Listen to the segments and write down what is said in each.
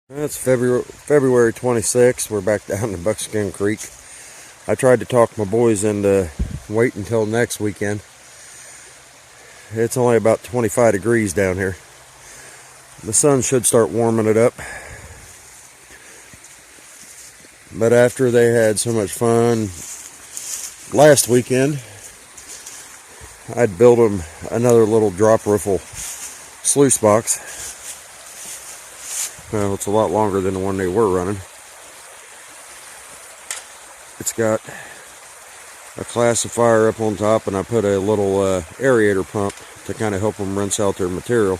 It's February 26th. We're back down to Buckskin Creek. I tried to talk my boys into wait until next weekend. It's only about 25 degrees down here. The sun should start warming it up. But after they had so much fun last weekend, I'd build them another little drop riffle sluice box. Well, it's a lot longer than the one they were running. It's got a classifier up on top, and I put a little aerator pump to kind of help them rinse out their material.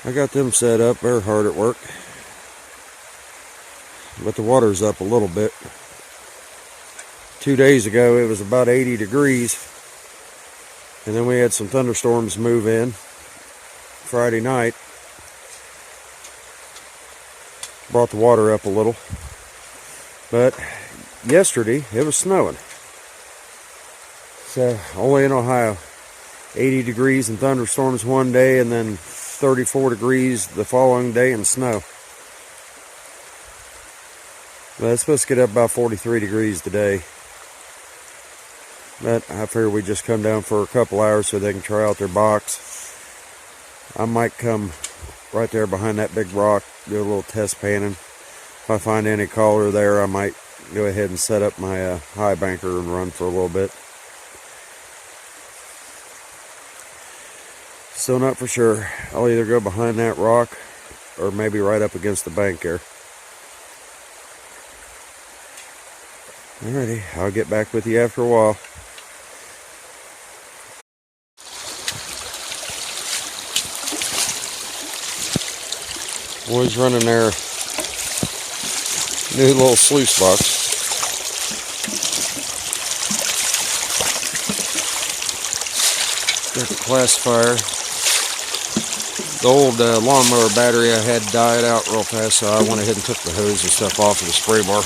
I got them set up. They're hard at work, but the water's up a little bit. 2 days ago it was about 80 degrees, and then we had some thunderstorms move in Friday night. Brought the water up a little, but yesterday it was snowing. So only in Ohio, 80 degrees and thunderstorms one day, and then 34 degrees the following day and snow. But it's supposed to get up about 43 degrees today. But I figure we just come down for a couple hours so they can try out their box. I might come right there behind that big rock, do a little test panning. If I find any color there, I might go ahead and set up my high banker and run for a little bit. Still not for sure. I'll either go behind that rock or maybe right up against the bank there. Alrighty, I'll get back with you after a while. Boys running their new little sluice box. Got the classifier. The old lawnmower battery I had died out real fast, so I went ahead and took the hose and stuff off of the spray bar.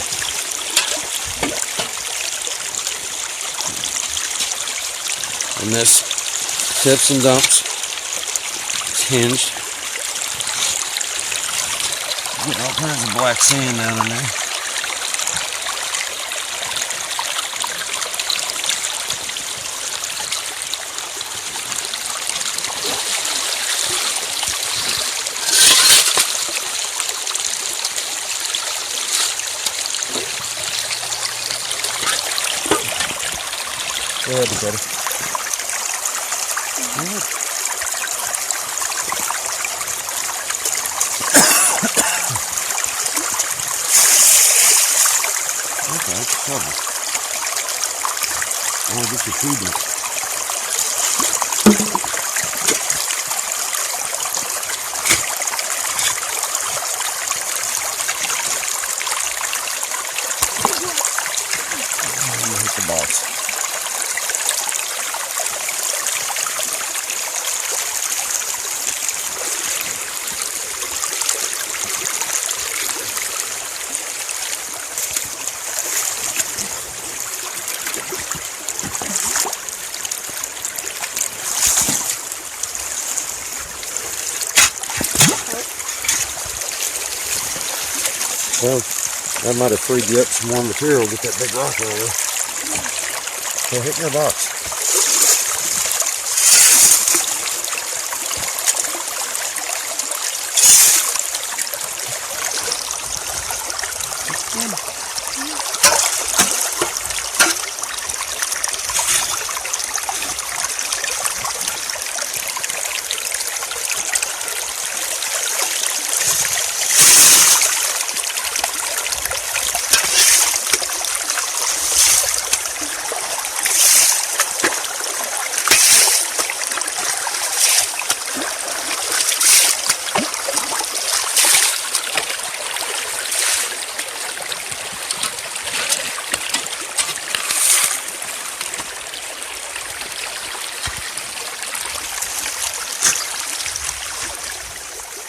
And this tips and dumps. It's hinged. Getting all kinds of black sand down in there. Go ahead, buddy. Okay, that's trouble. I want to get your feed in. I'm going to hit the box. Well, that might have freed you up some more material. Get that big rock over. So hit your box.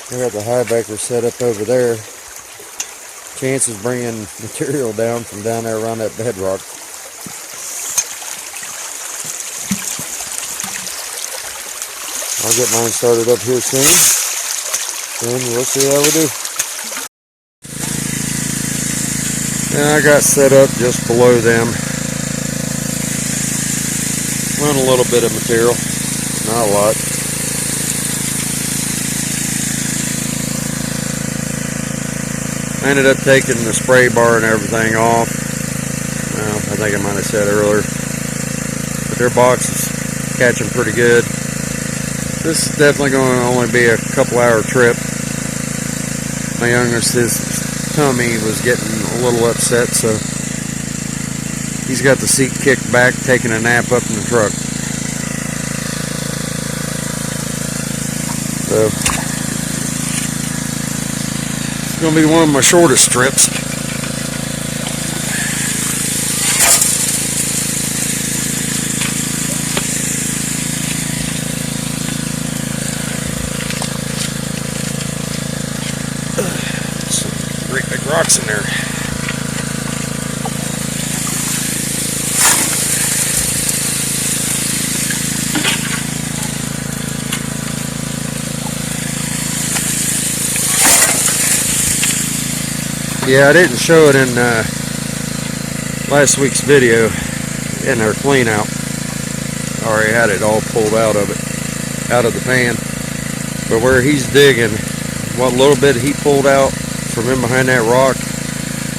I got the high banker set up over there. Chances bringing material down from down there around that bedrock. I'll get mine started up here soon. And we'll see how we do. And I got set up just below them. Run a little bit of material, not a lot. I ended up taking the spray bar and everything off. Well, I think I might have said earlier. But their box is catching pretty good. This is definitely going to only be a couple-hour trip. My youngest, his tummy was getting a little upset, so he's got the seat kicked back, taking a nap up in the truck. So it's going to be one of my shortest trips. Some great big rocks in there. Yeah, I didn't show it in last week's video in our clean out. I already had it all pulled out of the pan. But where he's digging, what little bit he pulled out from in behind that rock,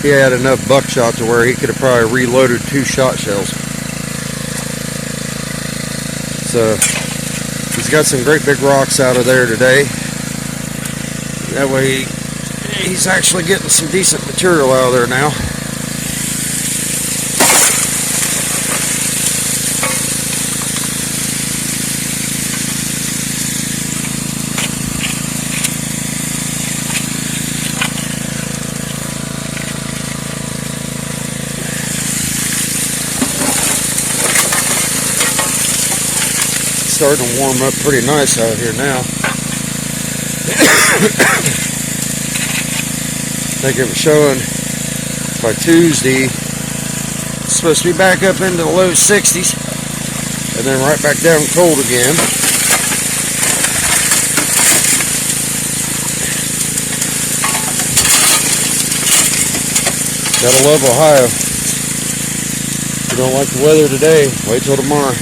he had enough buckshot to where he could have probably reloaded 2 shot shells. So he's got some great big rocks out of there today. That way he's actually getting some decent material out of there now. It's starting to warm up pretty nice out here now. I think it was showing by Tuesday, it's supposed to be back up into the low 60s and then right back down cold again. Gotta love Ohio. If you don't like the weather today, wait till tomorrow.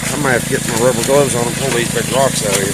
I might have to get my rubber gloves on and pull these big rocks out of here.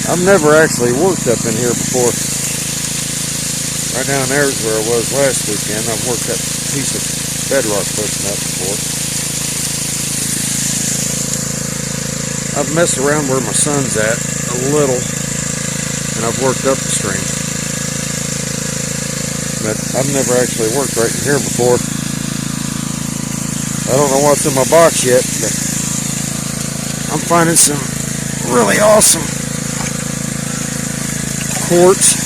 I've never actually worked up in here before. Right down there is where I was last weekend. I've worked that piece of bedrock pushing up before. I've messed around where my son's at a little, and I've worked up the stream. But I've never actually worked right in here before. I don't know what's in my box yet, but finding some really awesome quartz.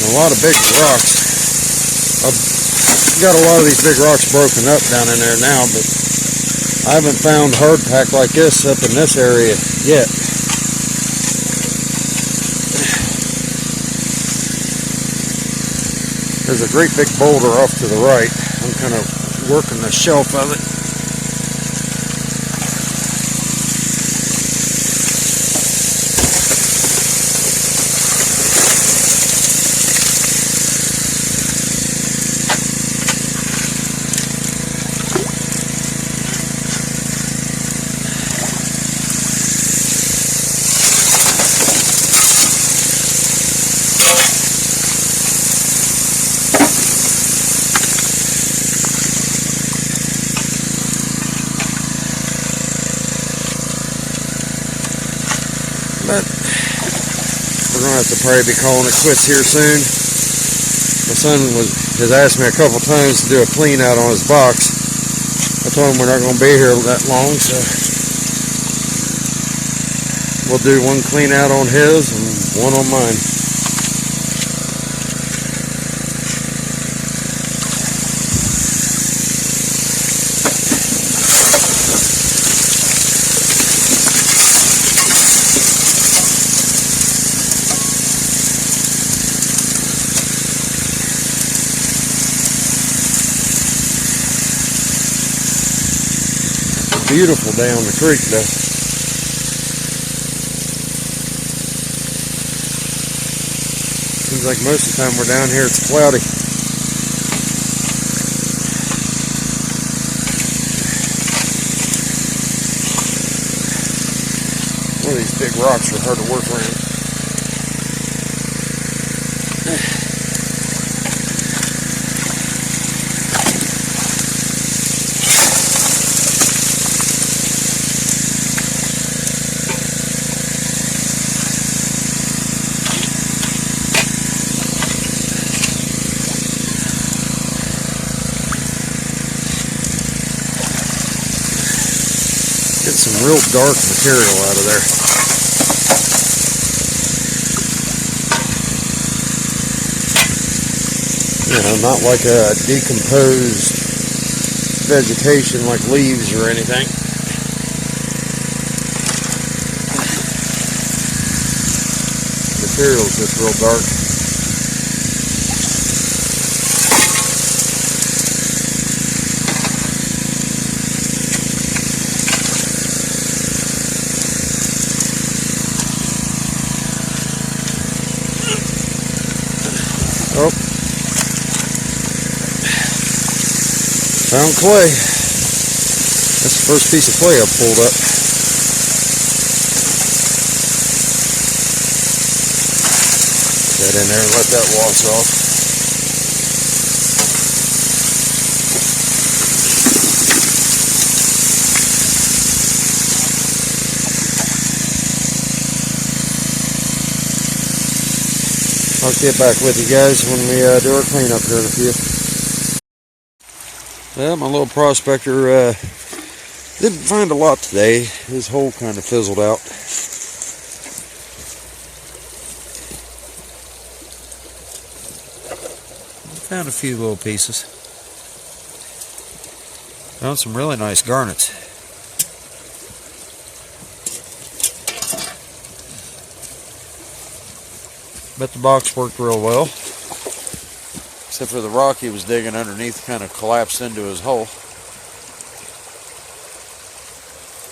And a lot of big rocks. I've got a lot of these big rocks broken up down in there now, but I haven't found hardpack like this up in this area yet. There's a great big boulder off to the right. I'm kind of working the shelf of it. But we're going to have to probably be calling it quits here soon. My son has asked me a couple times to do a clean out on his box. I told him we're not going to be here that long, so we'll do one clean out on his and one on mine. Beautiful down the creek though. Seems like most of the time we're down here it's cloudy. One of these big rocks are hard to work around. Get some real dark material out of there. You know, not like a decomposed vegetation like leaves or anything. The material's just real dark. Oh, found clay. That's the first piece of clay I pulled up. Put that in there and let that wash off. I'll get back with you guys when we do our cleanup here in a few. Well, my little prospector didn't find a lot today. His hole kind of fizzled out. Found a few little pieces. Found some really nice garnets. But the box worked real well, except for the rock he was digging underneath kind of collapsed into his hole.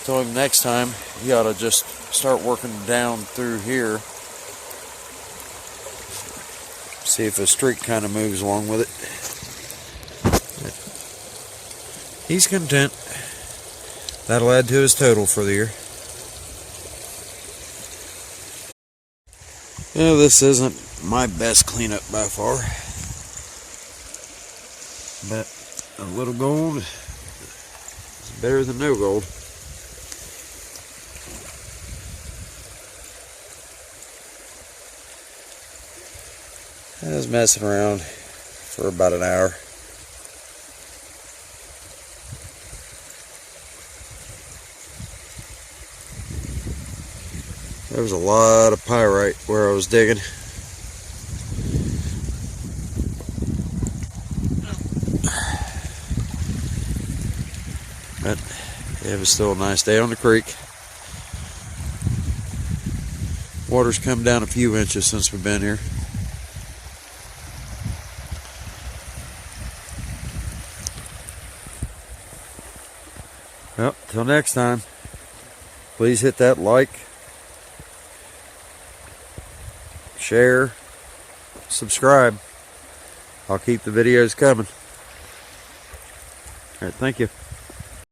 Told him next time he ought to just start working down through here. See if a streak kind of moves along with it. But he's content. That'll add to his total for the year. Well, this isn't my best cleanup by far, but a little gold is better than no gold. I was messing around for about an hour. There was a lot of pyrite where I was digging. But it was still a nice day on the creek. Water's come down a few inches since we've been here. Well, till next time, please hit that like, share, subscribe. I'll keep the videos coming. All right, thank you.